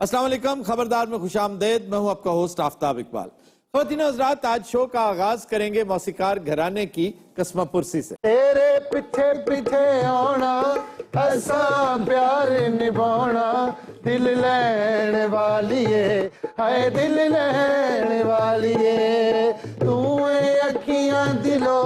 السلام علیکم، خبردار میں خوش آمدید. میں ہوں آپ کا ہوسٹ آفتاب اقبال. خواتین و حضرات، آج شو کا آغاز کریں گے موسیقار گھرانے کی قسمہ پرسی سے. تیرے پیچھے پیچھے آنا ایسا پیار نبھانا دل لین والیے ہائے دل لین والیے تو اکھیاں دلو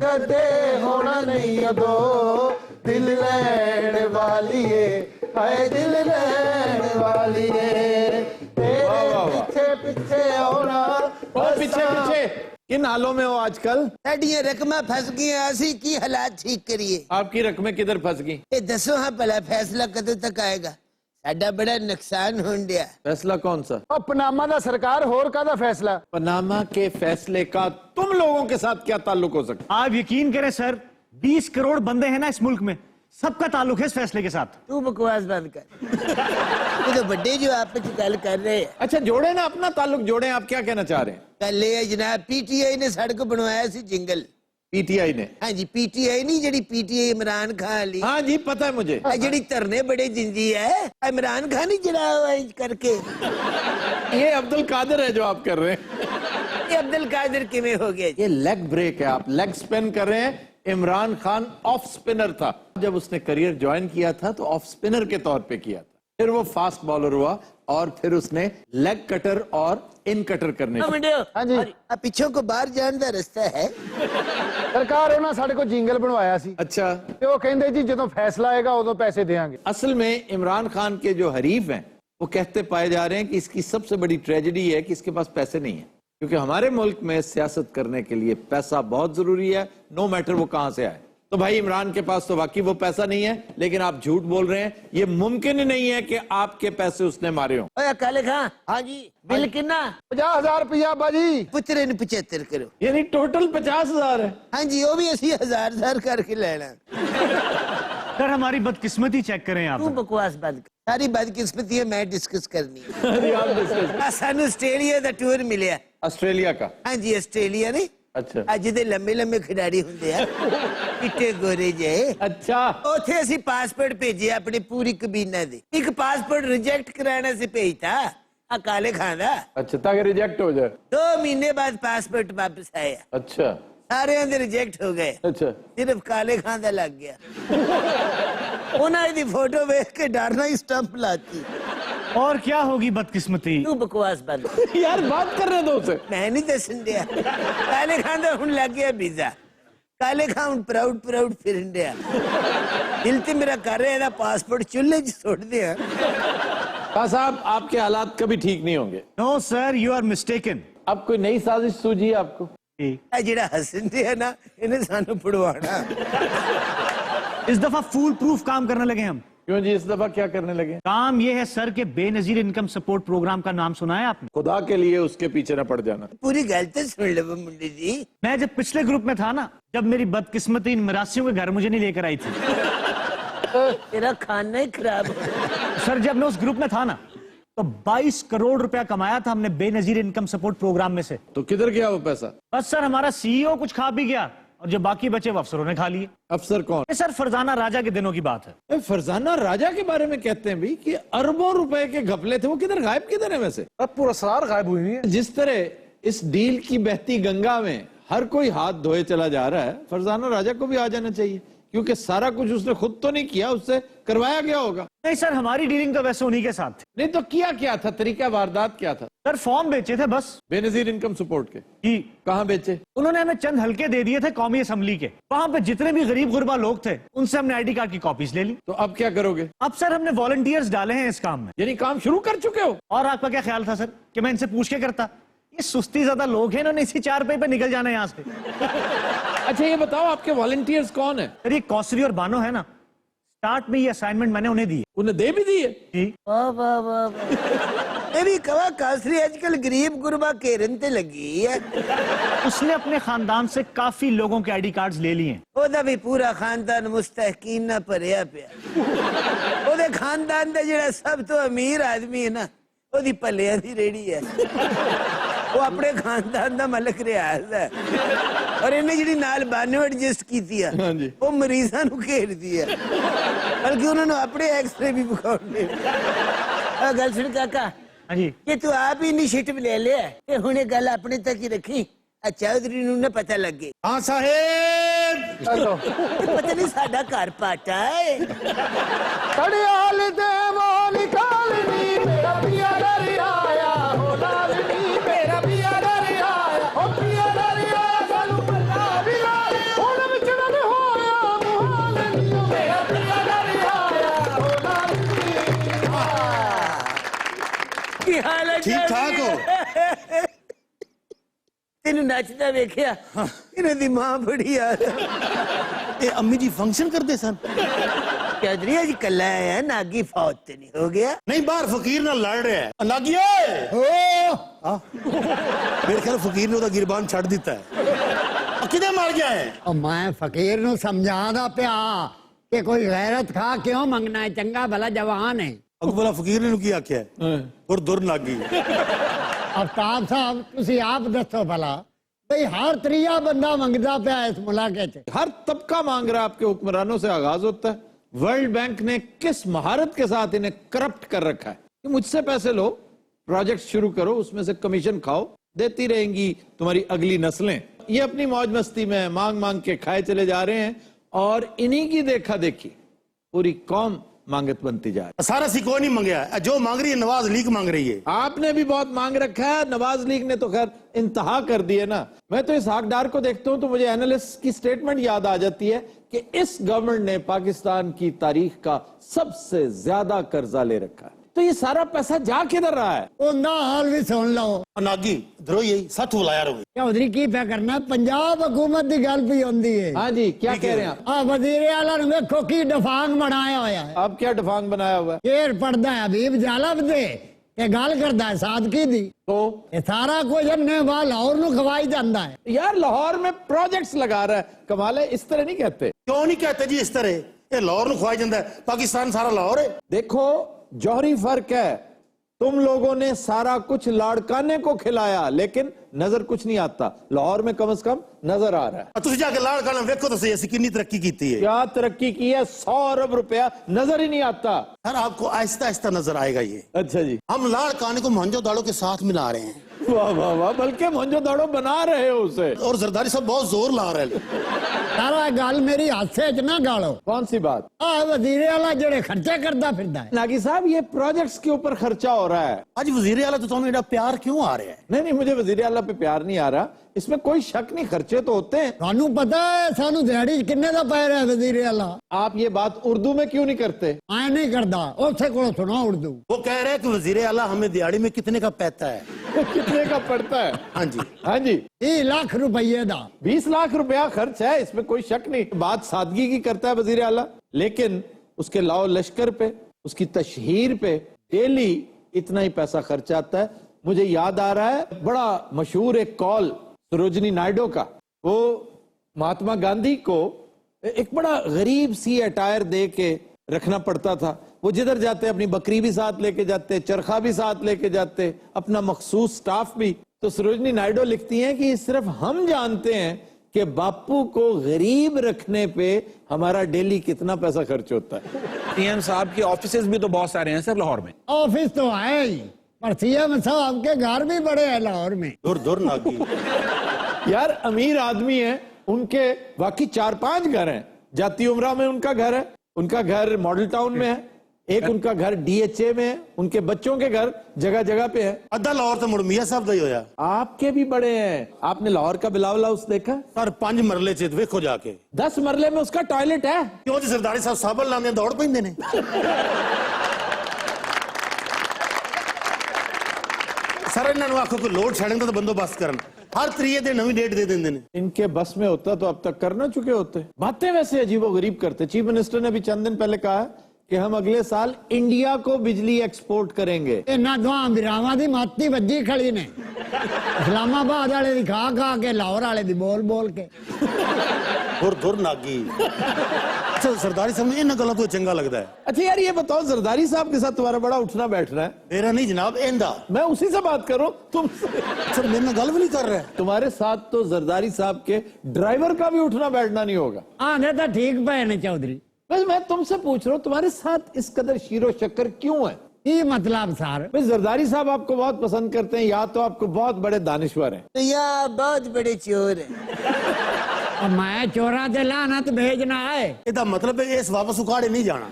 کدے ہونا نہیں دو دل لین والیے ہائے دل لین والیے تیرے پیچھے پیچھے آنا اور پیچھے پیچھے کن حالوں میں ہو آج کل؟ ساڈیاں رقماں پھس گئیں، اسی کی حالات ٹھیک کریے؟ آپ کی رقمیں کدھر پھنس گئیں؟ یہ دسو ہاں بھلا فیصلہ کدوں تک آئے گا؟ ساڈا بڑا نقصان ہون ڈیا. فیصلہ کون سا؟ پناما دا سرکار ہور کا دا فیصلہ پاناما کے فیصلے کا تم لوگوں کے ساتھ کیا تعلق ہو سکتا؟ آپ یقین کریں سر، 20 کروڑ بندے ہیں نا اس ملک میں، سب کا تعلق ہے اس فیصلے کے ساتھ. تو بکواس بند کر. یہ تو بڑے جو آپ پہ گل کر رہے ہیں. اچھا جوڑیں نا، اپنا تعلق جوڑیں. آپ کیا کہنا چاہ رہے ہیں؟ کل یہ جناب پی ٹی آئی نے سڑک بنوایا سی جنگل. پی ٹی آئی نے؟ ہاں جی، پی ٹی آئی نہیں جڑی P T I Imran Khan Ali. ہاں جی پتہ ہے مجھے. جڑی ترنے بڑے جنجی ہے عمران خان ہی جڑا کر کے. یہ عبد القادر ہے جو آپ کر رہے ہیں. یہ عبد القادر کیویں ہو گیا؟ یہ لیگ بریک ہے، آپ لیگ سپن کر رہے ہیں. عمران خان آف سپنر تھا. جب اس نے کریئر جوائن کیا تھا تو آف سپنر کے طور پہ کیا تھا، پھر وہ فاسٹ بالر ہوا اور پھر اس نے لیگ کٹر اور ان کٹر کرنے ہاں جی پیچھوں کو باہر جان دا رستہ ہے. سرکار انہاں ساڈے کو جنگل بنوایا سی اچھا تے وہ کہندے جی جدوں فیصلہ آئے گا ادوں پیسے دیاں گے. اصل میں عمران خان کے جو حریف ہیں وہ کہتے پائے جا رہے ہیں کہ اس کی سب سے بڑی ٹریجڈی ہے کہ اس کے پاس پیسے نہیں ہیں، کیونکہ ہمارے ملک میں سیاست کرنے کے لیے پیسہ بہت ضروری ہے، نو میٹر وہ کہاں سے آئے. تو بھائی عمران کے پاس تو واقعی وہ پیسہ نہیں ہے، لیکن آپ جھوٹ بول رہے ہیں. یہ ممکن ہی نہیں ہے کہ آپ کے پیسے اس نے مارے ہوں. اوے کالے خان. ہاں جی. بل کنا؟ 50,000 روپیہ باجی. پترے نے 75 کرو. یعنی ٹوٹل 50,000 ہے. ہاں جی، وہ بھی اسی ہزار کر کے لینا. سر ہماری بدقسمتی چیک کریں آپ. تو بکواس بند کر. ساری بدقسمتی ہے میں ڈسکس کرنی ہے. سانو آسٹریلیا دا ٹور ملیا. آسٹریلیا کا؟ ہاں جی آسٹریلیا نہیں. اچھا اج دے لمبے لمبے کھلاڑی ہوندے ہیں چٹے گورے جے. اچھا اوتھے اسی پاسپورٹ بھیجے اپنی پوری کابینہ دے. ایک پاسپورٹ ریجیکٹ کرانا سے بھیجتا آ کالے خان دا. اچھا تاکہ ریجیکٹ ہو جائے. 2 مہینے بعد پاسپورٹ واپس آیا. اچھا سارے اندر ریجیکٹ ہو گئے، اچھا صرف کالے خان دا لگ گیا. انہاں دی فوٹو ویکھ کے ڈرنا ہی سٹمپ لاتی. اور کیا ہوگی بدقسمتی؟ تو بکواس بند. یار بات کر رہے دو سے. میں نہیں دسن دیا. کالے خان دا ہن لگ گیا ویزا. کالے خان پراؤڈ پھرن دیا. دل تے میرا کر رہا ہے پاسپورٹ چولہے چ سٹ دیا. خان صاحب آپ کے حالات کبھی ٹھیک نہیں ہوں گے. نو سر، یو آر مسٹیکن. اب کوئی نئی سازش سوجی ہے آپ کو؟ جڑا ہسن دیا نا انہیں سانو پڑوانا. اس دفعہ فول پروف کام کرنے لگے ہم. کیوں جی، اس دفعہ کیا کرنے لگے؟ کام یہ ہے سر کہ بے نظیر انکم سپورٹ پروگرام کا نام سنا ہے آپ نے؟ خدا کے لیے اس کے پیچھے نہ پڑ جانا. پوری گل تو سن لو منڈی جی. میں جب پچھلے گروپ میں تھا نا، جب میری بدقسمتی ان مراسیوں کے گھر مجھے نہیں لے کر آئی تھی. تیرا کھانا ہی خراب ہو. سر جب میں اس گروپ میں تھا نا تو 22 کروڑ روپیہ کمایا تھا ہم نے بے نظیر انکم سپورٹ پروگرام میں سے. تو کدھر گیا وہ پیسہ؟ بس سر ہمارا سی او کچھ کھا بھی گیا اور جو باقی بچے وہ افسروں نے کھا لیے. افسر کون؟ یہ سر فرزانہ راجہ کے دنوں کی بات ہے. فرزانہ راجہ کے بارے میں کہتے ہیں بھی کہ اربوں روپے کے گھپلے تھے، وہ کدھر غائب کدھر ہے ویسے؟ اب پورا سرار غائب ہوئی ہے. جس طرح اس ڈیل کی بہتی گنگا میں ہر کوئی ہاتھ دھوئے چلا جا رہا ہے، فرزانہ راجہ کو بھی آ جانا چاہیے، کیونکہ سارا کچھ اس نے خود تو نہیں کیا، اس سے کروایا گیا ہوگا. نہیں سر، ہماری ڈیلنگ تو ویسے انہی کے ساتھ تھی. نہیں تو کیا تھا؟ طریقہ واردات کیا تھا؟ سر فارم بیچے تھے بس. بے نظیر انکم سپورٹ کے؟ جی. کہاں بیچے؟ انہوں نے ہمیں چند ہلکے دے دیے تھے قومی اسمبلی کے. وہاں پہ جتنے بھی غریب غربا لوگ تھے ان سے ہم نے آئی ڈی کارڈ کی کاپیز لے لی. تو اب کیا کرو گے؟ اب سر ہم نے والنٹیئرز ڈالے ہیں اس کام میں. یعنی کام شروع کر چکے ہو؟ اور آپ کا کیا خیال تھا سر کہ میں ان سے پوچھ کے کرتا؟ یہ سستی زیادہ لوگ ہیں، انہوں نے اسی 4 پہ نکل جانا ہے یہاں سے. اچھا یہ بتاؤ آپ کے والنٹیئرز کون ہیں؟ سر یہ کوسری اور بانو ہے نا، سٹارٹ میں یہ اسائنمنٹ میں نے انہیں دی. انہیں دے بھی دیے؟ جی. واہ واہ واہ. یہ بھی کوا کاسری آج کل غریب غربا کیرن تے لگی ہے. اس نے اپنے خاندان سے کافی لوگوں کے آئی ڈی کارڈز لے لیے ہیں. وہ بھی پورا خاندان مستحقین نہ بھریا پیا. وہ خاندان دا جڑا سب تو امیر آدمی ہے نا، وہ پلیاں دی ریڑھی ہے. وہ اپنے خاندان دا ملک ریاض ہے. اور انہیں جڑی نال بانو ایڈجسٹ کی تھی وہ مریضاں نو گھیر دی ہے، بلکہ انہوں نے اپنے ایکس رے بھی بکھاؤ. गल सुन काका, हाँ जी ये तू आप ही इनिशिएटिव ले लिया ते हुणे गल अपने तक ही रखी। चौधरी नूं ना पता लगे। हाँ साहेब। हेलो पता नहीं साडा घर पाटा है। कड़ियाल दे वो निकालनी मेरा पिया डरिया आया हो लालनी मेरा पिया डरिया आया हो पिया डरिया सानू पता भी लाए हुण विचड़न होया मुहालनी मेरा पिया डरिया आया हो लालनी। की हाल है? ठीक ठाक हो? तेनू नचदा वेखिया इन्हां दी मां बड़ी आ। ये अम्मी जी फंक्शन करते सन? चौधरी अज कल्ला आया, नागी फौत ते नहीं हो गया? नहीं, बाहर फकीर नाल लड़ रहा है। नागिए मेरे ख्याल फकीर ने ओदा गिरबान छड़ दिता है। किदे मार गया है? और मैं फकीर नु समझादा पिया कि कोई गैरत खा क्यों मंगना है, चंगा भला जवान है। अकबला फकीर ने की आख्या है और दुर नागी। अफ्ताब साहब तुसी आप दसो भला भाई हर त्रिया बंदा मंगदा पिया इस मुलाके च। हर तबका मांग रहा है, आपके हुक्मरानों से आगाज होता है। वर्ल्ड बैंक ने किस महारत के साथ इन्हें करप्ट कर रखा है कि मुझसे पैसे लो, प्रोजेक्ट शुरू करो, उसमें से कमीशन खाओ, देती रहेंगी तुम्हारी अगली नस्लें। ये अपनी मौज मस्ती में मांग मांग के खाए चले जा रहे हैं और इन्हीं की देखा देखी पूरी कौम मांगत बनती जा रही है। सारा सी कोई नहीं मंगया है, जो मांग रही है नवाज लीग मांग रही है। आपने भी बहुत मांग रखा है, नवाज लीग ने तो खैर इंतहा कर दी है ना। मैं तो इस हकदार को देखता हूं तो मुझे एनालिस्ट की स्टेटमेंट याद आ जाती है कि इस गवर्नमेंट ने पाकिस्तान की तारीख का सबसे ज्यादा कर्जा ले रखा है। तो ये सारा पैसा जा किधर रहा है? उनका हाल भी सुन लो। नागी धरो यही सच बुलाया रहोगे। चौधरी की पे करना, पंजाब हुकूमत की गल भी होंदी है। हाँ जी, क्या कह रहे हैं आप? वजीर आला ने वेखो की डफांग बनाया होया है। आप क्या डफांग बनाया हुआ है? शेर पढ़दा है हबीब जालब दे ते गल करदा है सादगी दी। तो ये सारा कुछ अन्ने वाह लाहौर नु खवाई जांदा है। यार लाहौर में प्रोजेक्ट्स लगा रहा है, कमाल है। इस तरह नहीं कहते। क्यों नहीं कहते जी इस तरह? ये लाहौर नु खवाई जाता है, पाकिस्तान सारा लाहौर है। देखो जौहरी फर्क है, तुम लोगों ने सारा कुछ लाड़काने को खिलाया लेकिन नजर कुछ नहीं आता। लाहौर में कम से कम नजर आ रहा है। तुम जाके लाड़ खाना देखो तो सही ऐसी कितनी तरक्की की है। क्या तरक्की की है? 100 अरब रुपया नजर ही नहीं आता। सर आपको आहिस्ता आहिस्ता नजर आएगा ये। अच्छा जी, हम लाड़ खाने को मोहनजो दाड़ो के साथ मिला रहे हैं। वाह वाह वाह, बल्कि मोहनजो दाड़ो बना रहे हो उसे। और जरदारी साहब बहुत जोर ला रहे हैं। सारा गल मेरी हाथे च ना गालो। कौन सी बात? वजीर आला जेड़े खर्चे करदा फिरदा है। नागी साहब, ये प्रोजेक्ट्स के ऊपर खर्चा हो रहा है। आज वजीर आला तो तुम्हें प्यार क्यों आ रहा है? नहीं, मुझे वजीर आला पे प्यार नहीं आ रहा, इसमें कोई शक नहीं, खर्चे तो होते हैं। थानू पता है सानू दिहाड़ी किन्ने दा पै रहा है वजीर आला? आप ये बात उर्दू में क्यों नहीं करते? आए नहीं करदा, उसे को सुना उर्दू। वो कह रहे हैं कि वजीर आला हमें दिहाड़ी में कितने का पैसा है? कितने का पड़ता है? हाँ जी, हाँ जी, 30 लाख रुपये दा। 20 लाख रुपया खर्च है, इसमें कोई शक नहीं। बात सादगी की करता है वजीर आला, लेकिन उसके लाओ लश्कर पे, उसकी तशहीर पे डेली इतना ही पैसा खर्च आता है। मुझे याद आ रहा है बड़ा मशहूर एक कॉल सरोजनी नायडू का। वो महात्मा गांधी को एक बड़ा गरीब सी अटायर दे के रखना पड़ता था। वो जिधर जाते अपनी बकरी भी साथ लेके जाते, चरखा भी साथ लेके जाते, अपना मखसूस स्टाफ भी। तो सरोजनी नायडू लिखती हैं कि सिर्फ हम जानते हैं कि बापू को गरीब रखने पे हमारा डेली कितना पैसा खर्च होता है। सीएम साहब की ऑफिसेज भी तो बहुत सारे हैं सर लाहौर में। ऑफिस तो है ही, पर सीएम साहब के घर भी बड़े हैं लाहौर में। दूर दूर नागी। यार अमीर आदमी है, उनके वाकई 4-5 घर हैं। जाती उमरा में उनका घर है, उनका घर मॉडल टाउन में है, एक उनका घर डीएचए में है, उनके बच्चों के घर जगह जगह पे है। अद्धा लाहौर तो मुड़ मियां साहब दा ही होया। आपके भी बड़े हैं। आपने लाहौर का बिलावल हाउस देखा? सर 5 मरले च देखो जाके। 10 मरले में उसका टॉयलेट है। क्यों जी सरदारी साहब साबल लाने दौड़ पैंदे ने। सर इन्होंने आखो कोई लोड शेडिंग का बंदोबस्त करन, हर 3 दिन नवी डेट दे देंगे ने। इनके बस में होता तो अब तक करना चुके होते। बातें वैसे अजीबो गरीब करते। चीफ मिनिस्टर ने भी चंद दिन पहले कहा है कि हम अगले साल इंडिया को बिजली एक्सपोर्ट करेंगे। इन्ना दुआ बिरावा दी माती वजी खड़ी ने, इस्लामाबाद वाले दी खा खा के, लाहौर वाले दी बोल बोल के। धुर धुर नागी। अच्छा सरदारी साहब ने इन गलों तो चंगा लगता है। अच्छा यार ये बताओ, जरदारी साहब के साथ तुम्हारा बड़ा उठना बैठना है। मेरा नहीं जनाब, इंदा। मैं उसी से बात करूं, तुम सर मेरे गल भी नहीं कर रहे। तुम्हारे साथ तो जरदारी साहब के ड्राइवर का भी उठना बैठना नहीं होगा। आने तो ठीक पे ने चौधरी। बस मैं तुमसे पूछ रहा हूँ, तुम्हारे साथ इस कदर शीरो शक्कर क्यों है? की मतलब सर? भाई जरदारी साहब आपको बहुत पसंद करते हैं, या तो आपको बहुत बड़े दानिश्वर हैं। तो यहाँ बहुत बड़े चोर हैं। और मैं चोरा से लानत भेजना है। ਇਹਦਾ ਮਤਲਬ ਹੈ ਇਸ ਵਾਪਸ ਉਕਾੜੇ नहीं जाना।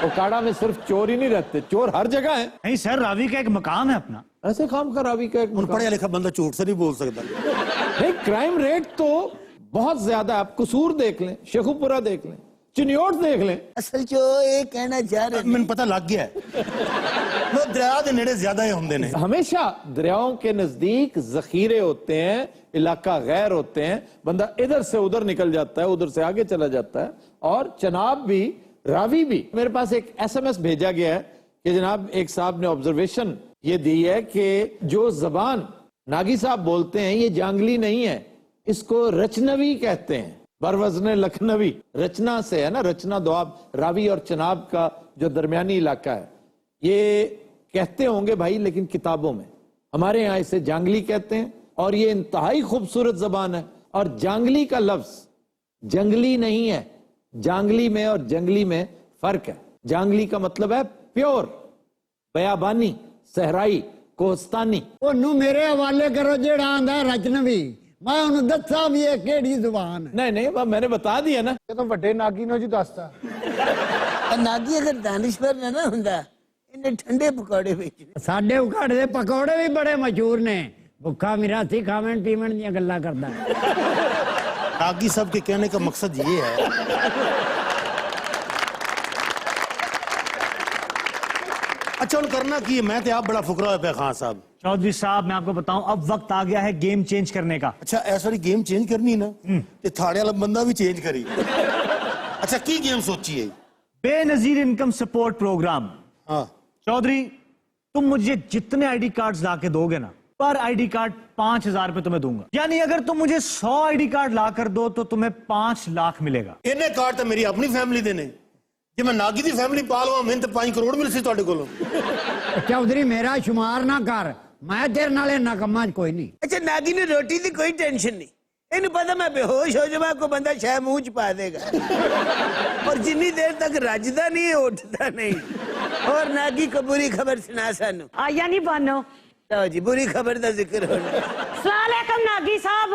उकाड़ा में सिर्फ चोर ही नहीं रहते, चोर हर जगह है। नहीं सर, रावी का एक मकाम है अपना। ऐसे काम का रावी का एक ਹੁਣ ਪੜਿਆ ਲਿਖਾ ਬੰਦਾ ਝੂਠ से नहीं बोल सकता। नहीं, क्राइम रेट तो बहुत ज्यादा है। आप कसूर देख लें, शेखुपुरा देख लें, चिन्योट देख लें। असल जो ये कहना चाह रहे ਮੈਨੂੰ पता लग गया है। वो दरिया ਦੇ ਨੇੜੇ ਜ਼ਿਆਦਾ ਹੀ ਹੁੰਦੇ ਨੇ। हमेशा दरियाओं के नजदीक जखीरे होते हैं, इलाका गैर होते हैं, बंदा इधर से उधर निकल जाता है, उधर से आगे चला जाता है। और जनाब भी, रावी भी। मेरे पास एक SMS भेजा गया है कि जनाब एक साहब ने ऑब्जर्वेशन ये दी है कि जो जबान नागी साहब बोलते हैं ये जांगली नहीं है, इसको रचनवी कहते हैं, बरवजन लखनवी। रचना से है ना, रचना दोआब, रावी और चनाब का जो दरमियानी इलाका है, ये कहते होंगे भाई, लेकिन किताबों में हमारे यहाँ इसे जांगली कहते हैं। और ये इंतहाई खूबसूरत जबान है। और जांगली का लफ्ज जंगली नहीं है, जांगली में और जंगली में फर्क है। जांगली का मतलब है प्योर, बयाबानी, सहराई, कोहस्तानी। ओनू मेरे हवाले करो जेड़ा आंदा है रचनवी। मैं उन्हें दसा भी है केड़ी जुबान है। नहीं नहीं, मैंने बता दिया ना। ਜਦੋਂ ਵੱਡੇ ਨਾਗੀ ਨੂੰ ਜੀ ਦੱਸਤਾ। नागी अगर दानिश्वर ना ना हुंदा इन्हें ठंडे पकौड़े बेचने। साडे उखाड़े दे पकौड़े भी बड़े मशहूर ने। भुखा मिरासी खावन पीवन दी गल्लां करदा है। नागी साहब के कहने का मकसद ये है, अच्छा उन करना की है, मैं तो आप बड़ा फुकरा है खान साहब। चौधरी साहब मैं आपको बताऊं, अब वक्त आ गया है गेम चेंज करने का। अच्छा ऐसा वाली गेम चेंज करनी ना, ते थाड़े वाला बंदा भी चेंज करी। अच्छा की गेम सोची है? Benazir income support programme. हाँ चौधरी, तुम मुझे जितने आईडी कार्ड्स ला के दोगे ना, पर आईडी कार्ड 5,000 रुपए तुम्हें दूंगा। यानी अगर तुम मुझे 100 आईडी कार्ड ला कर दो तो तुम्हें 5 लाख मिलेगा। इन्ने कार्ड तो मेरी अपनी फैमिली देने, जे मैं नागी दी फैमिली पाल लवां मैंने तो 5 करोड़ मिल सी तुहाडे कोलों। चौधरी मेरा शुमार ना कर, मैं तेरे नाले नकम्मा कोई नहीं। अच्छा नागी ने रोटी की कोई टेंशन नहीं, इन पता मैं बेहोश हो जावा को बंदा शायद मुंह च पा देगा। और जितनी देर तक रजदा नहीं है उठता नहीं। और नागी को बुरी खबर सुना सानू। आया नहीं बानो। तो जी बुरी खबर का जिक्र होना। सलाम नागी साहब।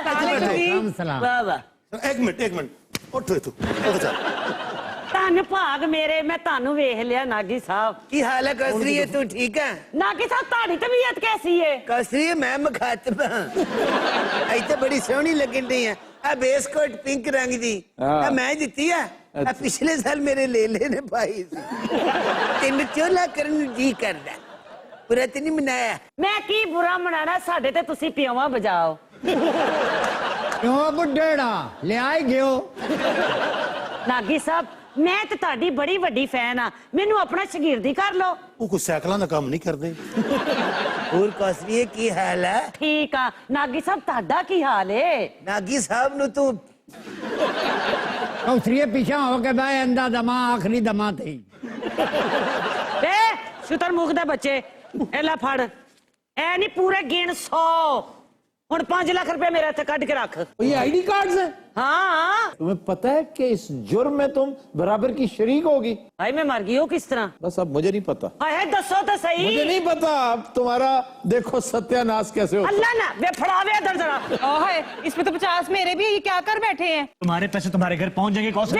वालेकुम सलाम। वाह वाह। एक मिनट उठो तू उठ जा। धन भाग मेरे, मैं तानू वेख लिया नागी साहब। की हाल है कसरी है, तू ठीक है? नागी साहब ताड़ी तबीयत कैसी है? कसरी है मैं मुखातबा। आई तो बड़ी सोहनी लगन रही है। आ बेस कोट पिंक रंग दी आ मैं दिती है। आ पिछले साल मेरे लेले ने पाई सी। तेन चोला करन जी करदा, पूरा ते नहीं मनाया। मैं की बुरा मनाना, साडे ते तुसी पियावा बजाओ। क्यों बुड्ढेड़ा ले आई गयो? नागी साहब मैं ते ताड़ी बड़ी वड्डी फैन आ, मैनू अपना शगीर्दी कर लो। वो कुछ साइकिलों का काम नहीं करते। और कसरी है की हाल है? ठीक आ नागी साहब, ताड़ा की हाल है? नागी साहब नु तू चौधरी पीछा हो के भाई अंदा दमा आखिरी दमा थी। ए शुतर मुख दे बच्चे, एला फड़। ए नहीं पूरे गिन 100। हुण 5 लाख रुपए मेरे इत्थे कढ के रख। ये आईडी कार्ड्स हैं। हाँ तुम्हें पता है कि इस जुर्म में तुम बराबर की शरीक होगी। भाई मैं मर गई हूँ किस तरह? बस अब मुझे नहीं पता, हाय दसो तो सही। मुझे नहीं पता। अब तुम्हारा देखो सत्यानाश कैसे होता है। अल्लाह ना वे फड़ावे इधर जरा। ओहे इसमें तो 50 मेरे भी, ये क्या कर बैठे हैं? तुम्हारे पैसे तुम्हारे घर पहुंच जाएंगे कौन सा?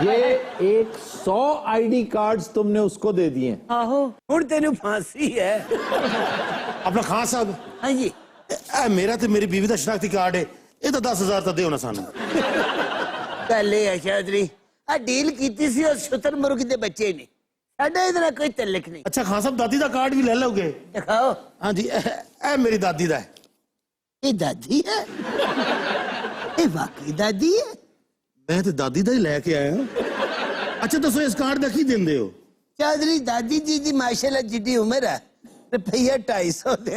ये 100 आईडी कार्ड्स तुमने उसको दे दिए। आहो हुण तेनू फांसी है। अपना खान साहब हाँ जी मेरा तो मेरी बीवी का शनाख्ती कार्ड है, ये तो 10,000 तो दे सानू। गल ये है चौधरी, आ डील कीती सी उस शुतर मुर्ग दे बच्चे ने, साडा इधर कोई तल्लक नहीं। अच्छा खान साहब दादी का कार्ड भी ले लोगे? दिखाओ। हाँ जी ए मेरी दादी का है। ये दादी है? ये वाकई दादी है? मैं तो दादी का ही लेके आया हूं। अच्छा दसो इस कार्ड का की देंदे हो? चौधरी दादी जी दी माशाल्लाह जिड्डी उम्र है, रुपया 250 दे।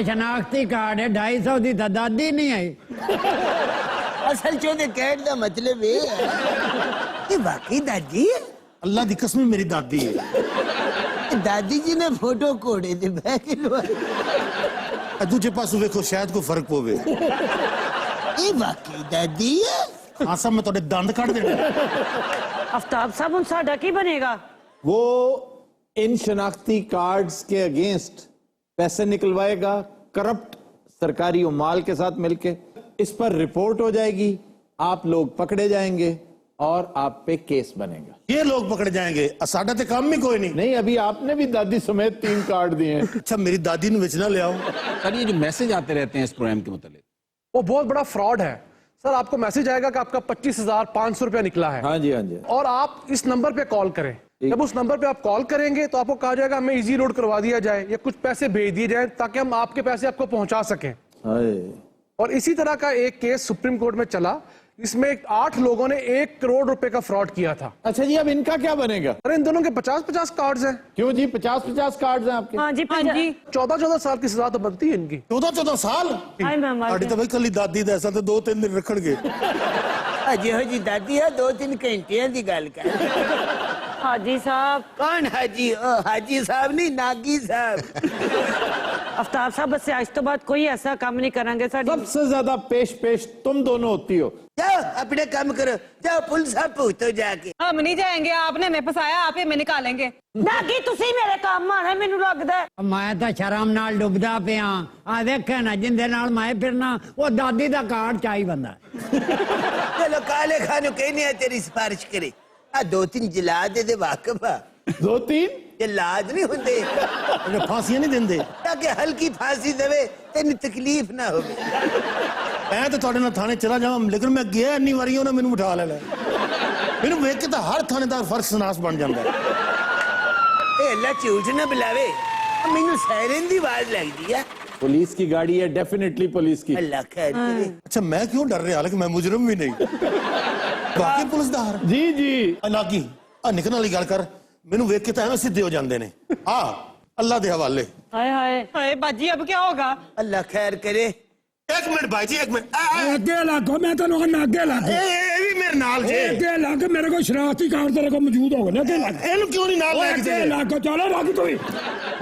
शनाख्ती कार्ड है 250 दी तो दादी नहीं आई। असल चौधरी कहने का मतलब ये है कि वाकई दादी है। अल्लाह दी कसम मेरी दादी है। दादी जी ने फोटो कोड़े दे बह के लवाई। दूजे पासों देखो शायद कोई फर्क पवे। ये वाकई दादी है? हाँ साहब मैं थोड़े दंद कट देने। आफ्ताब साहब उन साडा की बनेगा? वो इन शनाख्ती कार्ड्स के अगेंस्ट पैसे निकलवाएगा करप्ट सरकारी उमाल के साथ मिलके, इस पर रिपोर्ट हो जाएगी, आप लोग पकड़े जाएंगे और आप पे केस बनेगा। ये लोग पकड़े जाएंगे, साडा ते काम भी कोई नहीं। नहीं, अभी आपने भी दादी समेत 3 कार्ड दिए हैं। अच्छा, मेरी दादी ने बेचना ले आओ। सर ये जो मैसेज आते रहते हैं इस प्रोग्राम के मुतालिक, वो बहुत बड़ा फ्रॉड है सर। आपको मैसेज आएगा कि आपका 25,500 रुपया निकला है। हाँ जी, हाँ जी। और आप इस नंबर पे कॉल करें। जब उस नंबर पे आप कॉल करेंगे तो आपको कहा जाएगा हमें इजी रोड करवा दिया जाए या कुछ पैसे भेज दिए जाए ताकि हम आपके पैसे आपको पहुंचा सकें। और इसी तरह का एक केस सुप्रीम कोर्ट में चला, इसमें 8 लोगों ने 1 करोड़ रुपए का फ्रॉड किया था। अच्छा जी, अब इनका क्या बनेगा? अरे इन दोनों के 50-50 कार्ड्स हैं। क्यों जी, 50-50 कार्ड्स हैं आपके? हाँ जी, 14-14 साल की सजा तो बनती है इनकी। 14-14 साल? हाय मैं मर साड़ी तो भाई कली दादी दा ऐसा तो 2-3 दिन रखणगे। अजे हो जी दादी है 2-3 घंटियां दी गल कर। हाजी साहब। कौन हाजी? ओ हाजी साहब नहीं, नागी साहब। आफ्ताब साहब बस आज तो बाद कोई ऐसा काम नहीं करेंगे सर। सबसे ज्यादा पेश तुम दोनों होती हो। जाओ अपने काम करो, जाओ पुलिस साहब पूछो जाके। हम नहीं जाएंगे, आपने हमें फसाया, आप ही हमें निकालेंगे। नागी तुसी मेरे काम आना मैनू लगदा है। मैं तो शर्म नाल डुबदा पिया। आ देखे ना जिंदे नाल मैं फिरना वो दादी दा कार्ड चाही बंदा। चलो काले खानो कहने तेरी सिफारिश करे। 2-3 जलाद दे वाकफा। 2-3 जलाद नहीं होंदे, फांसियां नहीं देंदे ताकि हल्की फांसी देवे तेन तकलीफ ना हो। मैं तो थोड़े ना थाने चला जावां, लेकिन मैं गया इन्नी वारी उन्हें मैनू उठा लेना। मैनू वेख के तो हर थानेदार फर्श सनास बन जाता है। ए अल्लाह झूठ ना बुलावे, मैनू सायरन दी आवाज लगदी है। पुलिस की गाड़ी है, डेफिनेटली पुलिस की। अल्लाह खैर करे। अच्छा मैं क्यों डर रहा, हालांकि मैं मुजरिम भी नहीं। बाकी पुलिसदार जी जी नागी निकलने वाली गल कर, मैनू वेख के तो एवं सीधे हो जाते ने। अल्लाह दे हवाले। हाय हाय हाय बाजी अब क्या होगा? अल्लाह खैर करे। एक मिनट भाई जी, एक मिनट। अगे लागो, मैं तो लोग अगे लागो। ये भी मेरे नाल जे। अगे लागो, मेरे को शरारती कार्ड तेरे को मौजूद हो गए। अगे लागो, इन्हू क्यों नहीं नाल लेके अगे लागो, चलो लागो तू ही।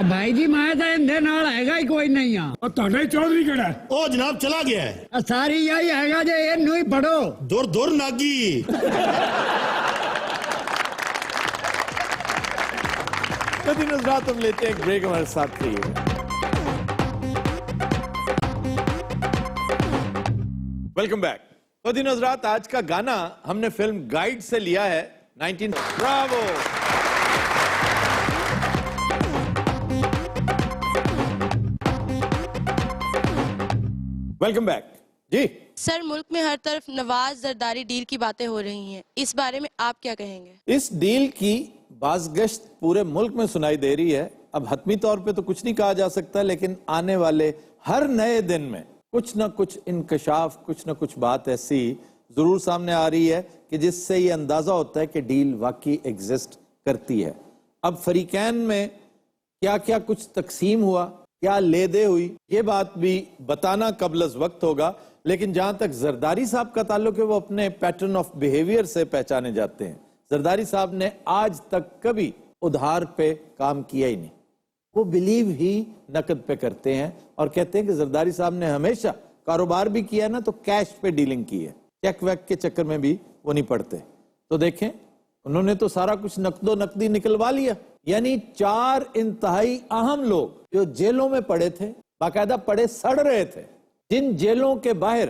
भाई जी मैं तो इंदे नाल हैगा ही कोई नहीं आ। और ਤੁਹਾਡਾ ਹੀ ਚੌਧਰੀ ਕਿਹੜਾ ਹੈ? ओ जनाब चला गया है। सारी यही हैगा जे ਇਹਨੂੰ ਹੀ ਪੜੋ। दूर दूर नागी। कभी नजरात हम लेते हैं एक ब्रेक, हमारे साथ रहिए। Welcome back. कभी नजरात आज का गाना हमने फिल्म गाइड से लिया है 19। ब्रावो। वेलकम बैक जी। सर मुल्क में हर तरफ नवाज जरदारी डील की बातें हो रही हैं, इस बारे में आप क्या कहेंगे? इस डील की बाज़गश्त पूरे मुल्क में सुनाई दे रही है। अब हतमी तौर पे तो कुछ नहीं कहा जा सकता, लेकिन आने वाले हर नए दिन में कुछ ना कुछ इंकशाफ, कुछ ना कुछ बात ऐसी जरूर सामने आ रही है कि जिससे ये अंदाजा होता है कि डील वाकई एग्जिस्ट करती है। अब फरीकैन में क्या क्या कुछ तकसीम हुआ, क्या ले दे हुई, ये बात भी बताना कबल वक्त होगा। लेकिन जहां तक जरदारी साहब का ताल्लुक है, वो अपने पैटर्न ऑफ बिहेवियर से पहचाने जाते हैं। जरदारी साहब ने आज तक कभी उधार पे काम किया ही नहीं, वो बिलीव ही नकद पे करते हैं और कहते हैं कि जरदारी साहब ने हमेशा कारोबार भी किया ना तो कैश पे डीलिंग की है, चेक वैक के चक्कर में भी वो नहीं पड़ते। तो देखें, उन्होंने तो सारा कुछ नकदो नकदी निकलवा लिया। यानी 4 इंतहाई अहम लोग जो जेलों में पड़े थे, बाकायदा पड़े सड़ रहे थे, जिन जेलों के बाहर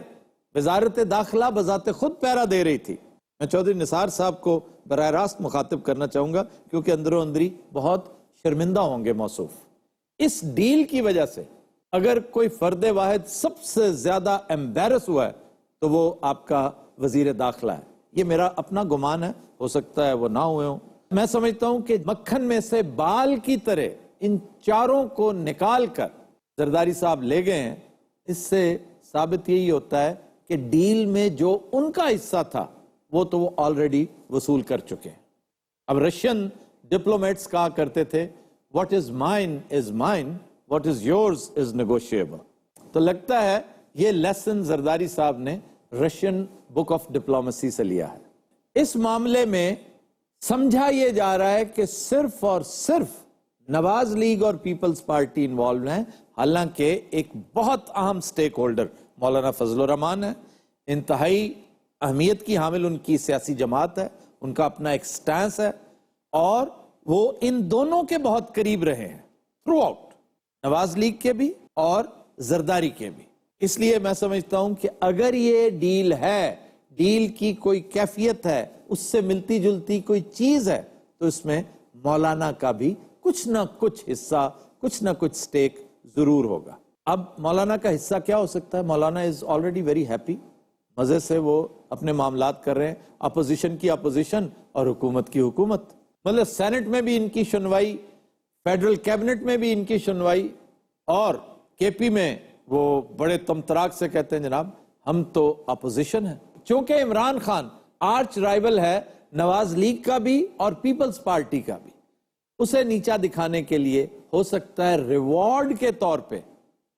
वजारत दाखिला बजाते खुद पहरा दे रही थी। मैं चौधरी निसार साहब को बराह रास्त मुखातिब करना चाहूंगा, क्योंकि अंदरों अंदरी बहुत शर्मिंदा होंगे मौसूफ। इस डील की वजह से अगर कोई फर्द वाहिद सबसे ज्यादा एम्बेरस हुआ है तो वो आपका वजीर दाखिला है। ये मेरा अपना गुमान है, हो सकता है वो ना हुए हो। मैं समझता हूं कि मक्खन में से बाल की तरह इन चारों को निकाल कर जरदारी साहब ले गए हैं। इससे साबित यही होता है कि डील में जो उनका हिस्सा था वो तो वो ऑलरेडी वसूल कर चुके हैं। अब रशियन डिप्लोमेट्स कहा करते थे, what is mine is mine, what is yours is negotiable. तो लगता है ये लेसन जरदारी साहब ने रशियन बुक ऑफ डिप्लोमेसी से लिया है। इस मामले में समझा यह जा रहा है कि सिर्फ और सिर्फ नवाज लीग और पीपल्स पार्टी इन्वॉल्व हैं, हालांकि एक बहुत अहम स्टेक होल्डर मौलाना फजल रहमान है। इंतहाई अहमियत की हामिल उनकी सियासी जमात है, ان کا اپنا ایک سٹانس ہے اور وہ ان دونوں کے بہت قریب رہے ہیں تھرو آؤٹ، نواز لیگ کے بھی اور زرداری کے بھی. اس لیے میں سمجھتا ہوں کہ اگر یہ ڈیل ہے، ڈیل کی کوئی کیفیت ہے، اس سے ملتی جلتی کوئی چیز ہے، تو اس میں مولانا کا بھی کچھ نہ کچھ حصہ، کچھ نہ کچھ سٹیک ضرور ہوگا. اب مولانا کا حصہ کیا ہو سکتا ہے؟ مولانا از آلریڈی ویری ہیپی، مزے سے وہ اپنے معاملات کر رہے ہیں، اپوزیشن کی اپوزیشن اور حکومت کی حکومت. مطلب سینٹ میں بھی ان کی سنوائی، فیڈرل کیبنٹ میں بھی ان کی سنوائی، اور کے پی میں وہ بڑے تمتراک سے کہتے ہیں جناب ہم تو اپوزیشن ہیں. چونکہ عمران خان آرچ رائیول ہے نواز لیگ کا بھی اور پیپلز پارٹی کا بھی، اسے نیچا دکھانے کے لیے ہو سکتا ہے ریوارڈ کے طور پہ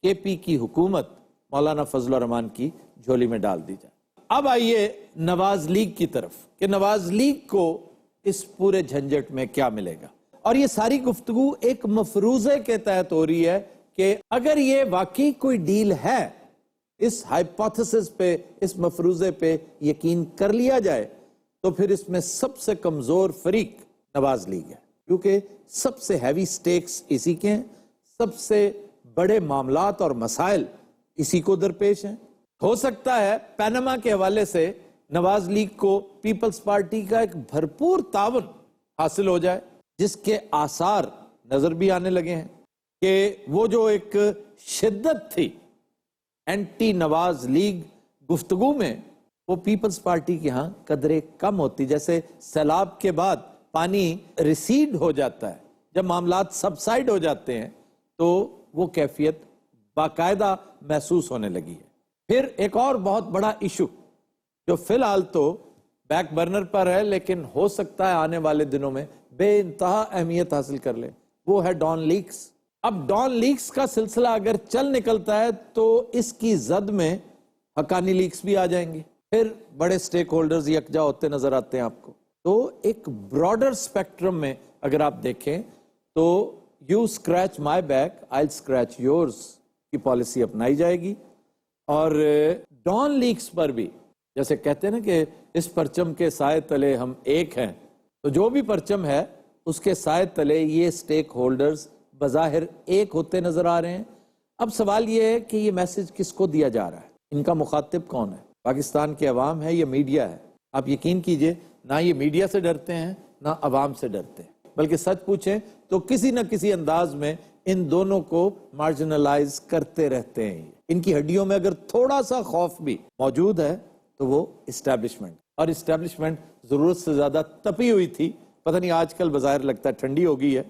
کے پی کی حکومت مولانا فضل الرحمان کی جھولی میں ڈال دی جائے. اب آئیے نواز لیگ کی طرف کہ نواز لیگ کو اس پورے جھنجٹ میں کیا ملے گا. اور یہ ساری گفتگو ایک مفروضے کے تحت ہو رہی ہے کہ اگر یہ واقعی کوئی ڈیل ہے، اس ہائپوتھیسس پہ، اس مفروضے پہ یقین کر لیا جائے، تو پھر اس میں سب سے کمزور فریق نواز لیگ ہے، کیونکہ سب سے ہیوی سٹیکس اسی کے ہیں، سب سے بڑے معاملات اور مسائل اسی کو درپیش ہیں. ہو سکتا ہے پیناما کے حوالے سے نواز لیگ کو پیپلز پارٹی کا ایک بھرپور تعاون حاصل ہو جائے، جس کے آثار نظر بھی آنے لگے ہیں کہ وہ جو ایک شدت تھی اینٹی نواز لیگ گفتگو میں، وہ پیپلز پارٹی کے ہاں قدرے کم ہوتی. جیسے سیلاب کے بعد پانی ریسیڈ ہو جاتا ہے، جب معاملات سبسائڈ ہو جاتے ہیں تو وہ کیفیت باقاعدہ محسوس ہونے لگی ہے. پھر ایک اور بہت بڑا ایشو جو فی الحال تو بیک برنر پر ہے لیکن ہو سکتا ہے آنے والے دنوں میں بے انتہا اہمیت حاصل کر لے، وہ ہے ڈان لیکس. اب ڈان لیکس کا سلسلہ اگر چل نکلتا ہے تو اس کی زد میں حقانی لیکس بھی آ جائیں گے، پھر بڑے سٹیک ہولڈرز یکجا ہوتے نظر آتے ہیں آپ کو. تو ایک براڈر سپیکٹرم میں اگر آپ دیکھیں تو you scratch my back I scratch yours کی پالیسی اپنائی جائے گی. اور ڈان لیکس پر بھی جیسے کہتے ہیں نا کہ اس پرچم کے سائے تلے ہم ایک ہیں، تو جو بھی پرچم ہے اس کے سائے تلے یہ سٹیک ہولڈرز بظاہر ایک ہوتے نظر آ رہے ہیں. اب سوال یہ ہے کہ یہ میسج کس کو دیا جا رہا ہے، ان کا مخاطب کون ہے؟ پاکستان کے عوام ہے یا میڈیا ہے؟ آپ یقین کیجئے نہ یہ میڈیا سے ڈرتے ہیں نہ عوام سے ڈرتے ہیں، بلکہ سچ پوچھیں تو کسی نہ کسی انداز میں ان دونوں کو مارجنلائز کرتے رہتے ہیں. ان کی ہڈیوں میں اگر تھوڑا سا خوف بھی موجود ہے تو وہ اسٹیبلشمنٹ، اور اسٹیبلشمنٹ ضرورت سے زیادہ تپی ہوئی تھی، پتہ نہیں آج کل بظاہر لگتا ہے ٹھنڈی ہو گئی ہے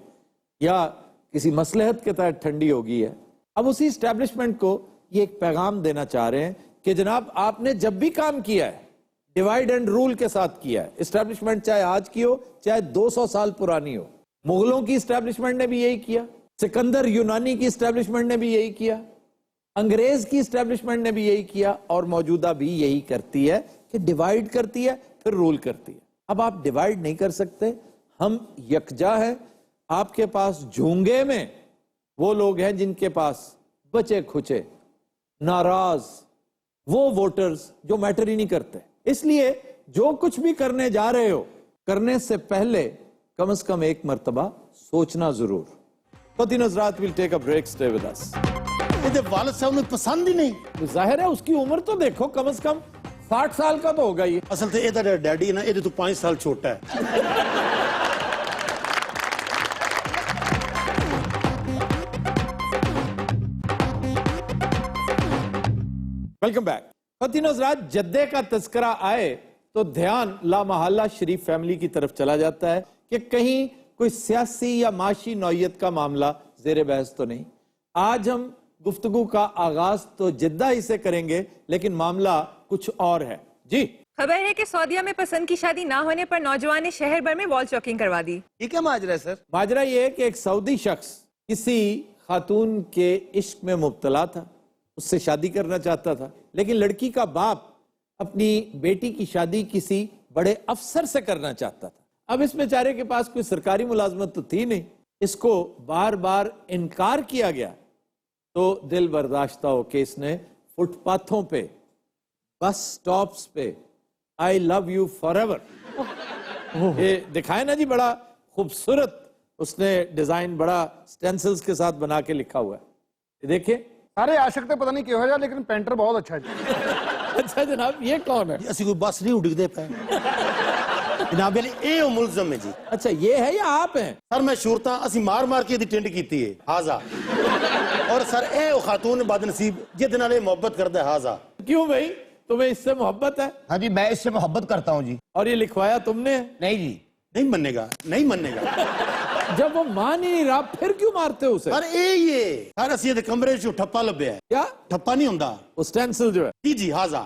یا کسی مصلحت کے تحت ٹھنڈی ہو گئی ہے. اب اسی اسٹیبلشمنٹ کو یہ ایک پیغام دینا چاہ رہے ہیں کہ جناب آپ نے جب بھی کام کیا ہے ڈیوائیڈ اینڈ رول کے ساتھ کیا ہے. اسٹیبلشمنٹ چاہے آج کی ہو چاہے 200 سال پرانی ہو، مغلوں کی اسٹیبلشمنٹ نے بھی یہی کیا، سکندر یونانی کی اسٹیبلشمنٹ نے بھی یہی کیا، انگریز کی اسٹیبلشمنٹ نے بھی یہی کیا، اور موجودہ بھی یہی کرتی ہے کہ ڈیوائیڈ کرتی ہے پھر رول کرتی ہے. اب آپ ڈیوائیڈ نہیں کر سکتے، ہم یکجا ہیں. آپ کے پاس جھونگے میں وہ لوگ ہیں جن کے پاس بچے کھچے ناراض وہ ووٹرز جو میٹر ہی نہیں کرتے. اس لیے جو کچھ بھی کرنے جا رہے ہو کرنے سے پہلے کم از کم ایک مرتبہ سوچنا ضرور. خواتین حضرات we'll take a break, stay with us. یہ والد صاحب نے پسند ہی نہیں. ظاہر ہے اس کی عمر تو دیکھو کم از کم 60 سال کا تو ہوگا ہی. اصل تو یہ ڈیڈی ہے نا، یہ تو 5 سال چھوٹا ہے. Welcome back. خواتین حضرات جدے کا تذکرہ آئے تو دھیان لامحالہ شریف فیملی کی طرف چلا جاتا ہے کہ کہیں کوئی سیاسی یا معاشی نوعیت کا معاملہ زیر بحث تو نہیں. آج ہم گفتگو کا آغاز تو جدہ ہی سے کریں گے لیکن معاملہ کچھ اور ہے. جی خبر ہے کہ سعودیہ میں پسند کی شادی نہ ہونے پر نوجوان نے شہر بھر میں وال چاکنگ کروا دی. یہ کیا ماجرا ہے سر؟ ماجرا یہ ہے کہ ایک سعودی شخص کسی خاتون کے عشق میں مبتلا تھا، اس سے شادی کرنا چاہتا تھا، لیکن لڑکی کا باپ اپنی بیٹی کی شادی کسی بڑے افسر سے کرنا چاہتا تھا. اب اس بیچارے کے پاس کوئی سرکاری ملازمت تو تھی نہیں، اس کو بار بار انکار کیا گیا تو دل برداشتہ ہو کے اس نے فٹ پاتھوں پہ، بس سٹاپس پہ آئی لو یو فار ایور ये दिखाए ना जी, बड़ा खूबसूरत उसने डिजाइन बड़ा स्टेंसिल्स के साथ बना के लिखा हुआ है, ये देखिए। सारे आशिक तो पता नहीं क्यों है, लेकिन पेंटर बहुत अच्छा है। अच्छा जनाब, ये कौन है? ਅਸੀਂ ਕੋਈ ਬੱਸ ਨਹੀਂ ਉਡੀਕਦੇ ਪਏ ਜਨਾਬ, ਇਹ ਉਹ ਮੁਲਜ਼ਮ ਹੈ ਜੀ। अच्छा ये है या आप हैं? ਸਰ ਮੈਂ ਸ਼ੂਰਤਾਂ ਅਸੀਂ ਮਾਰ ਕੇ ਇਹਦੀ ਟਿੰਡ ਕੀਤੀ ਹੈ ਹਾਜ਼ਾ, ਔਰ ਸਰ ਇਹ ਉਹ ਖਾਤੂਨ ਬਦਨਸੀਬ ਜਿਹਦੇ ਨਾਲ ਇਹ ਮੁਹੱਬਤ ਕਰਦਾ ਹੈ ਹਾਜ਼ਾ। क्यों भाई, तुम्हें इससे मोहब्बत है? हाँ जी, मैं इससे मोहब्बत करता हूँ जी। और ये लिखवाया तुमने है? नहीं जी। ਨਹੀਂ ਮੰਨੇਗਾ, ਨਹੀਂ ਮੰਨੇਗਾ। जब वो मान ही नहीं रहा फिर क्यों मारते हो उसे? ਸਰ ਇਹ ਸਰ ਅਸੀਂ ਇਹਦੇ ਕਮਰੇ 'ਚ ਠੱਪਾ ਲੱਭਿਆ ਹੈ। क्या? ਠੱਪਾ ਨਹੀਂ ਹੁੰਦਾ वो स्टेंसिल जो है। ਜੀ ਜੀ ਹਾਜ਼ਾ।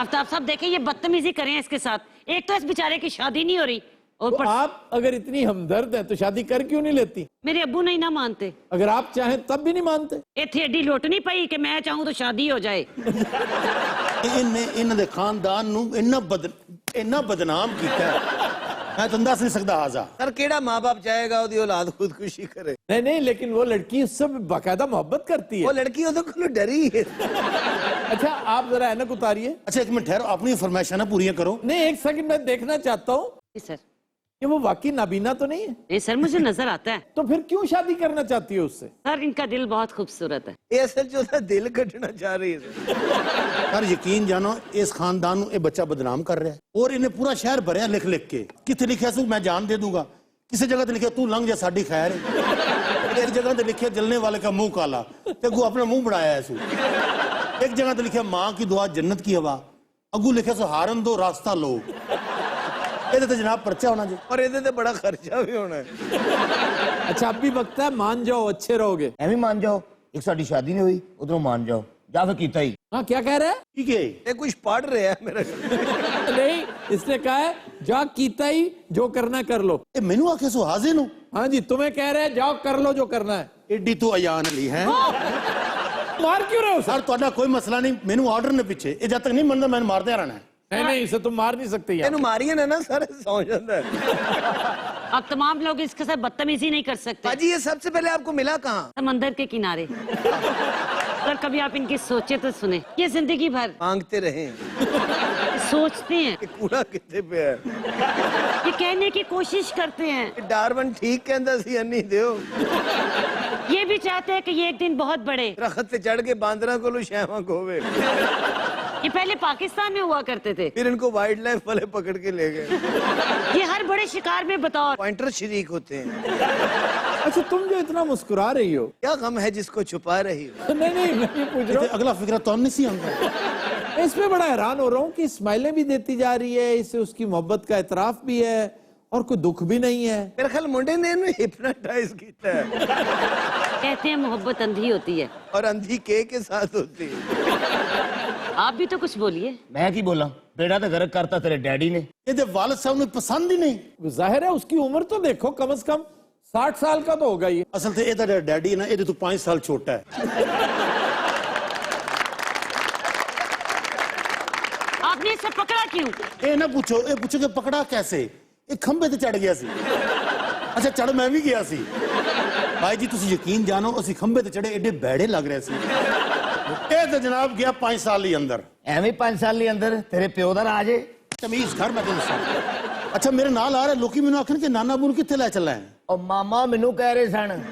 आफ्ताब साहब देखिए, ये बदतमीजी करें इसके साथ। एक तो इस बेचारे की शादी नहीं हो रही, और तो आप अगर इतनी हमदर्द हैं तो शादी कर क्यों नहीं लेती? मेरे अब्बू नहीं ना मानते। अगर आप चाहें तब भी नहीं मानते? इतनी एडी लुट नहीं पई कि मैं चाहूं तो शादी हो जाए। ਇਹਨੇ ਇਹਨਾਂ ਦੇ ਖਾਨਦਾਨ ਨੂੰ ਇੰਨਾ ਬਦਨਾਮ ਕੀਤਾ ਹੈ, ਮੈਂ ਤੁਹਾਨੂੰ ਦੱਸ ਨਹੀਂ ਸਕਦਾ ਹਾਜ਼ਾ। सर केड़ा माँ बाप चाहेगा ਉਹਦੀ औलाद खुदकुशी करे? नहीं नहीं, लेकिन वो लड़की उससे बाकायदा मोहब्बत करती वो है। लड़की ਉਹਦੇ ਕੋਲੋਂ डरी है। अच्छा आप जरा ऐनक उतारिए। ਅੱਛਾ ਇੱਕ ਮਿੰਟ ਠਹਿਰੋ, ਆਪਣੀ ਫਰਮਾਇਸ਼ਾਂ ਨਾ ਪੂਰੀਆਂ ਕਰੋ। नहीं एक सेकंड मैं देखना चाहता हूँ जी सर। कि वो वाकई नाबीना तो नहीं है। नहीं सर, मुझे नजर आता है। तो फिर क्यों शादी करना चाहती है उससे? सर इनका दिल बहुत खूबसूरत है। ਇਹ ਅਸਲ 'ਚ ਉਹਦਾ ਦਿਲ ਕੱਢਣਾ ਚਾਹ ਰਹੀ ਹੈ। ਸਰ ਯਕੀਨ ਜਾਣੋ ਇਸ ਖਾਨਦਾਨ ਨੂੰ ਇਹ ਬੱਚਾ ਬਦਨਾਮ ਕਰ ਰਿਹਾ ਹੈ, ਔਰ ਇਹਨੇ ਪੂਰਾ ਸ਼ਹਿਰ ਭਰਿਆ ਲਿਖ ਲਿਖ ਕੇ। ਕਿੱਥੇ ਲਿਖਿਆ ਸੀ ਮੈਂ ਜਾਨ ਦੇ ਦੂੰਗਾ, ਕਿਸੇ ਜਗ੍ਹਾ ਤੇ ਲਿਖਿਆ ਤੂੰ ਲੰਘ ਜਾ ਸਾਡੀ ਖੈਰ ਹੈ, ਇੱਕ ਜਗ੍ਹਾ ਤੇ ਲਿਖਿਆ ਜਲਨੇ ਵਾਲੇ का मुंह काला, ਤੇ ਅੱਗੋਂ ਆਪਣਾ ਮੂੰਹ ਬਣਾਇਆ ਹੈ ਸੂ। ਇੱਕ ਜਗ੍ਹਾ ਤੇ ਲਿਖਿਆ ਮਾਂ की दुआ जन्नत की हवा, ਅੱਗੋਂ ਲਿਖਿਆ ਸੋ ਹਾਰਨ ਦੋ ਰਾਸਤਾ ਲੋ। ਇਹਦੇ ਤੇ ਜਨਾਬ ਪਰਚਾ ਹੋਣਾ ਜੀ, और ਇਹਦੇ ਤੇ ਬੜਾ ਖਰਚਾ ਵੀ ਹੋਣਾ ਹੈ। अच्छा अब भी वक्त है, मान जाओ अच्छे रहोगे। ਐਵੇਂ मान जाओ, एक साडी शादी नहीं हुई, उधरों मान जाओ, ਜਾਂ ਫਿਰ ਕੀਤਾ ਹੀ। हाँ क्या कह रहे हैं? ਠੀਕ ਹੈ। ਇਹ ਕੁਝ ਪੜ ਰਿਹਾ ਹੈ ਮੇਰਾ। नहीं, इसने कहा है जा कीता ही जो करना कर लो। ਇਹ ਮੈਨੂੰ ਆਖੇ ਸੋ ਹਾਜ਼ੇ ਨੂੰ हाँ जी, तुम्हें कह रहे हैं जाओ कर लो जो करना है। ਏਡੀ ਤੋਂ ਅਯਾਨ ਅਲੀ ਹੈ। मार क्यों रहे हो सर? ਸਰ ਤੁਹਾਡਾ ਕੋਈ ਮਸਲਾ ਨਹੀਂ, ਮੈਨੂੰ ਆਰਡਰ ਨੇ ਪਿੱਛੇ, ਇਹ ਜਦ ਤੱਕ ਨਹੀਂ ਮੰਨਦਾ ਮੈਨੂੰ ਮਾਰਦੇ ਰਹਿਣਾ ਹੈ। नहीं नहीं, इसे तुम मार नहीं सकते यार। ਇਹਨੂੰ ਮਾਰੀਏ ਨਾ ਨਾ ਸਾਰੇ ਸੌ ਜਾਂਦਾ ਹੈ। अब तमाम लोग इसके साथ बदतमीजी नहीं कर सकते। बाजी ये सबसे पहले आपको मिला कहाँ? समंदर के किनारे। सर कभी आप इनकी सोचे तो सुने, ये जिंदगी भर मांगते रहे, सोचते हैं, कि कूड़ा कितने पे है। ये कहने की कोशिश करते हैं, डार्विन ठीक कहता सी अन्नी दियो। ये भी चाहते हैं कि ये एक दिन बहुत बड़े। दरख्त से चढ़ के बांदरा को लो शहवा खोवे। ये पहले पाकिस्तान में हुआ करते थे, फिर इनको वाइल्ड लाइफ वाले पकड़ के ले गए। ये हर बड़े शिकार में बतौर पॉइंटर शरीक होते हैं। अच्छा तुम जो इतना मुस्कुरा रही हो, क्या गम है जिसको छुपा रही हो? नहीं नहीं, मैं ये पूछ रहा ਤੇ ਅਗਲਾ ਫਿਕਰਾ ਤੁਹਾਨੂੰ ਨਹੀਂ ਸੀ ਆਉਂਦਾ। हूँ, इसमें बड़ा हैरान हो रहा हूँ कि स्माइलें भी देती जा रही है, इससे उसकी मोहब्बत का एतराफ भी है और कोई दुख भी नहीं है। मेरे ख्याल मुंडे ने इन्हें हिप्नोटाइज किया है। कहते हैं मोहब्बत अंधी होती है। और अंधी के साथ होती है। आप भी तो कुछ बोलिए। मैं की बोला, बेड़ा तो गर्क करता तेरे डैडी ने। ਇਹਦੇ ਵਾਲਿਦ ਸਾਹਿਬ ਨੂੰ ਪਸੰਦ ਹੀ ਨਹੀਂ। जाहिर है उसकी उम्र तो देखो, कम से कम 60 साल का तो होगा ये। ਅਸਲ ਤੇ ਇਹਦਾ ਜਿਹੜਾ ਡੈਡੀ ਹੈ ਨਾ ਇਹਦੇ ਤੋਂ 5 ਸਾਲ ਛੋਟਾ ਹੈ। आपने इसे पकड़ा क्यों? ਇਹ ਨਾ ਪੁੱਛੋ, ਇਹ ਪੁੱਛੋ ਕਿ ਪਕੜਾ ਕੈਸੇ? ਇਹ ਖੰਭੇ ਤੇ ਚੜ ਗਿਆ ਸੀ। ਅੱਛਾ ਚੜ ਮੈਂ ਵੀ ਗਿਆ ਸੀ। ਭਾਈ ਜੀ ਤੁਸੀਂ ਯਕੀਨ ਜਾਣੋ ਅਸੀਂ ਖੰਭੇ ਤੇ ਚੜੇ, ਐਡੇ ਬੈੜੇ ਲੱਗ ਰਹੇ ਸੀ। ਇਹ ਤਾਂ ਜਨਾਬ ਗਿਆ 5 ਸਾਲ ਹੀ ਅੰਦਰ। ਐਵੇਂ 5 ਸਾਲ ਲਈ ਅੰਦਰ ਤੇਰੇ ਪਿਓ ਦਾ ਰਾਜ ਏ। ਤਮੀਜ਼ ਕਰ ਮੈਂ ਤੈਨੂੰ ਦੱਸਾਂ। ਅੱਛਾ ਮੇਰੇ ਨਾਲ ਆ ਰਹੇ ਲੋਕੀ ਮੈਨੂੰ ਆਖਣ ਕਿ ਨਾਨਾ ਬੂ ਨੂੰ ਕਿੱਥੇ ਲੈ ਚੱਲਾ ਹੈ? ਉਹ ਮਾਮਾ ਮੈਨੂੰ ਕਹਿ ਰਹੇ ਸਨ।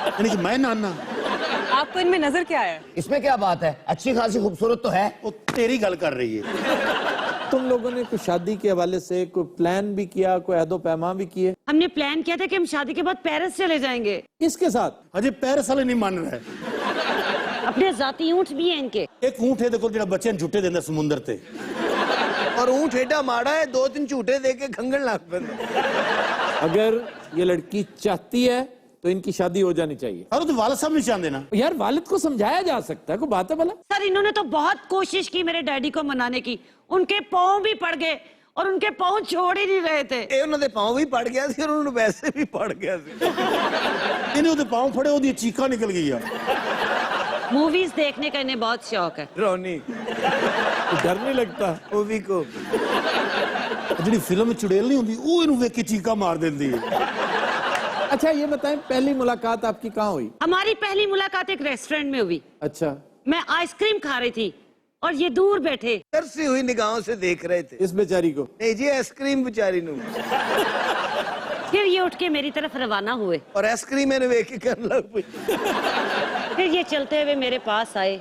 ਯਾਨੀ ਕਿ ਮੈਂ ਨਾਨਾ। आपको इनमें नजर क्या आया? इसमें क्या बात है, अच्छी खासी खूबसूरत तो है। ਉਹ ਤੇਰੀ ਗੱਲ ਕਰ ਰਹੀ ਹੈ। तुम लोगों ने कोई शादी के हवाले से कोई प्लान भी किया, कोई अहदो पैमा भी किए? हमने प्लान किया था कि हम शादी के बाद पेरिस चले जाएंगे। किसके साथ? ਅਜੇ ਪੈਰਿਸ ਵਾਲੇ ਨਹੀਂ ਮੰਨ ਰਹੇ। अपने जाती ऊंट भी हैं इनके। ਇੱਕ ਊਂਠ ਇਹਦੇ ਕੋਲ ਜਿਹੜਾ ਬੱਚਿਆਂ ਨੂੰ ਝੂਟੇ ਦਿੰਦਾ ਸਮੁੰਦਰ ਤੇ। और ऊंट एडा माड़ा है, 2-3 झूठे दे के खंगन लाग पैंदा। अगर ये लड़की चाहती है तो इनकी शादी हो जानी चाहिए। और तो वालिद साहब नहीं चाहते ना। यार वालिद को समझाया जा सकता है, कोई बात है भला? सर इन्होंने तो बहुत कोशिश की मेरे डैडी को मनाने की, उनके पाँव भी पड़ गए और उनके पाँव छोड़ ही नहीं रहे थे। ਇਹ ਉਹਨਾਂ ਦੇ ਪਾँव ਵੀ ਪੜ ਗਿਆ ਸੀ और ਉਹਨਾਂ ਨੂੰ ਵੈਸੇ ਵੀ ਪੜ ਗਿਆ ਸੀ। ਇਹਨੇ ਉਹਦੇ ਪਾँव ਫੜੇ, ਉਹਦੀ ਚੀਕਾਂ ਨਿਕਲ ਗਈਆਂ। मूवीज देखने का इन्हें बहुत शौक है। ਰੌਣੀ डर नहीं लगता? मूवी को ਜਿਹੜੀ ਫਿਲਮ ਚੁੜੇਲ ਨਹੀਂ ਹੁੰਦੀ ਉਹ ਇਹਨੂੰ ਵੇਖ ਕੇ ਚੀਕਾਂ ਮਾਰ ਦਿੰਦੀ ਹੈ। अच्छा ये बताएं, पहली मुलाकात आपकी कहाँ हुई? हमारी पहली मुलाकात एक रेस्टोरेंट में हुई। अच्छा। मैं आइसक्रीम खा रही थी, और ये दूर बैठे तरसी हुई निगाहों से देख रहे थे। इस बेचारी को नहीं जी, आइसक्रीम बेचारी नू फिर ये उठ के मेरी तरफ रवाना हुए और आइसक्रीम मैंने वेख के करने लग पई। फिर ये चलते हुए मेरे पास आए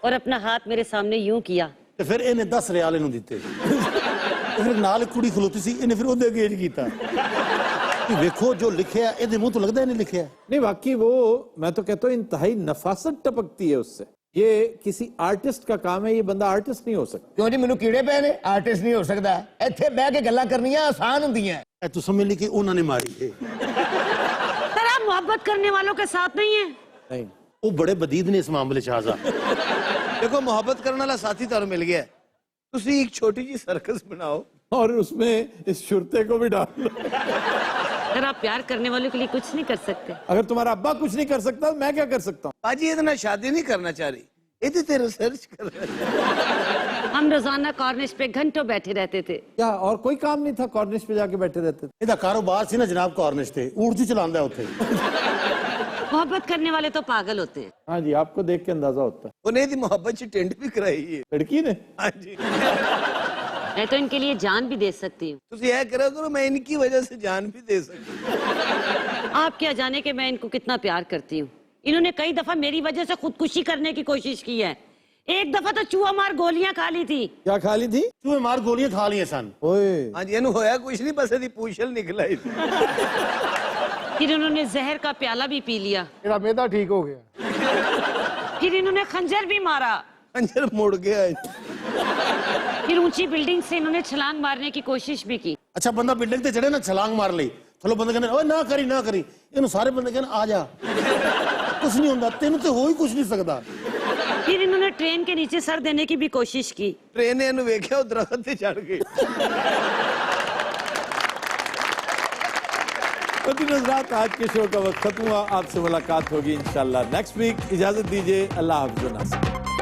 और अपना हाथ मेरे सामने यूं किया। ਤੇ ਫਿਰ ਇਹਨੇ 10 ਰਿਆਲ ਇਹਨੂੰ ਦਿੱਤੇ ਤੇ ਫਿਰ ਨਾਲ ਇੱਕ ਕੁੜੀ ਖਲੋਤੀ ਸੀ ਇਹਨੇ ਫਿਰ ਉਹਦੇ ਅਗੇਂਜ ਕੀਤਾ ਕਿ ਵੇਖੋ ਜੋ ਲਿਖਿਆ ਇਹਦੇ ਮੂੰਹ ਤੋਂ ਲੱਗਦਾ ਇਹਨੇ ਲਿਖਿਆ नहीं वाकई वो मैं तो कहता हूँ इंतहाई नफासत टपकती है उससे। ये किसी आर्टिस्ट का काम है, ये बंदा आर्टिस्ट नहीं हो सकता। ਕਿਉਂ ਜੀ ਮੈਨੂੰ ਕੀੜੇ ਪਏ ਨੇ ਆਰਟਿਸਟ ਨਹੀਂ ਹੋ ਸਕਦਾ ਇੱਥੇ ਬਹਿ ਕੇ ਗੱਲਾਂ ਕਰਨੀਆਂ ਆਸਾਨ ਹੁੰਦੀਆਂ ਇਹ ਤੂੰ ਸਮਝ ਲਈ ਕਿ ਉਹਨਾਂ ਨੇ ਮਾਰੀ ਹੈ सर आप मोहब्बत करने वालों के साथ नहीं है। नहीं, ਉਹ ਬੜੇ ਬਦੀਦ ਨੇ ਇਸ ਮਾਮਲੇ 'ਚ ਆਜ਼ਾ देखो मोहब्बत करने वाला साथी ਤੁਹਾਨੂੰ ਮਿਲ ਗਿਆ ਤੁਸੀਂ ਇੱਕ ਛੋਟੀ ਜੀ ਸਰਕਸ ਬਣਾਓ और उसमें इस शुरते को भी डाल लो। सर आप प्यार करने वालों के लिए कुछ नहीं कर सकते। अगर तुम्हारा अब्बा कुछ नहीं कर सकता तो मैं क्या कर सकता हूँ? ਬਾਜੀ ਇਹਦੇ ਨਾਲ ਸ਼ਾਦੀ ਨਹੀਂ ਕਰਨਾ ਚਾਹ ਰਹੀ ਇਹਦੇ ਤੇ ਰਿਸਰਚ ਕਰ ਰਹੇ हम रोजाना कॉर्निश पे घंटों बैठे रहते थे। क्या और कोई काम नहीं था? कॉर्निश पे जाके बैठे रहते थे। ਇਹਦਾ ਕਾਰੋਬਾਰ ਸੀ ਨਾ ਜਨਾਬ ਕਾਰਨਿਸ਼ ਤੇ ਊਰਜੂ ਚਲਾਉਂਦਾ ਉੱਥੇ मोहब्बत करने वाले तो पागल होते हैं। हाँ जी, आपको देख के अंदाजा होता है। ਉਹਨੇ ਇਹਦੀ ਮੁਹੱਬਤ 'ਚ ਟੈਂਟ ਵੀ ਕਰਾਈ ਹੈ लड़की ने ਹਾਂਜੀ मैं तो इनके लिए जान भी दे सकती हूँ। ਤੁਸੀਂ ਇਹ ਕਰਿਆ ਕਰੋ मैं इनकी वजह से जान भी दे सकती आप क्या जाने कि मैं इनको कितना प्यार करती हूँ। इन्होंने कई दफा मेरी वजह से खुदकुशी करने की कोशिश की है। एक दफा तो चूहा मार गोलियां खा ली थी। क्या खा ली थी? ਚੂਹੇ ਮਾਰ ਗੋਲੀਆਂ ਖਾ ਲਈਆਂ ਸਨ ओए, ਹਾਂਜੀ ਇਹਨੂੰ ਹੋਇਆ ਕੁਝ ਨਹੀਂ ਬਸ ਇਹਦੀ ਪੂਛਲ ਨਿਕਲ ਆਈ ਸੀ फिर इन्होंने जहर का प्याला भी पी लिया। ਮੇਰਾ ਮਿਹਦਾ ਠੀਕ ਹੋ ਗਿਆ फिर इन्होंने खंजर भी मारा। ਖੰਜਰ ਮੁੜ ਗਿਆ फिर ऊंची बिल्डिंग से इन्होंने छलांग मारने की कोशिश भी की। ਅੱਛਾ ਬੰਦਾ ਬਿਲਡਿੰਗ ਤੇ ਚੜੇ ਨਾ ਛਲਾਂਗ ਮਾਰ ਲਈ ਥੱਲੋਂ ਬੰਦੇ ਕਹਿੰਦੇ ਓਏ ਨਾ ਕਰੀ ਇਹਨੂੰ ਸਾਰੇ ਬੰਦੇ ਕਹਿੰਦੇ ਆ ਜਾ ਕੁਝ ਨਹੀਂ ਹੁੰਦਾ ਤੈਨੂੰ ਤੇ ਹੋ ਹੀ ਕੁਝ ਨਹੀਂ ਸਕਦਾ फिर इन्होंने ट्रेन के नीचे सर देने की भी कोशिश की। ਟ੍ਰੇਨ ਨੇ ਇਹਨੂੰ ਵੇਖਿਆ ਉਹ ਦਰਖਤ ਤੇ ਚੜ ਗਈ तो नजरात आज के शो का वक्त खत्म हुआ। आपसे मुलाकात होगी इंशाल्लाह नेक्स्ट वीक। इजाजत दीजिए, अल्लाह हाफ़िज़।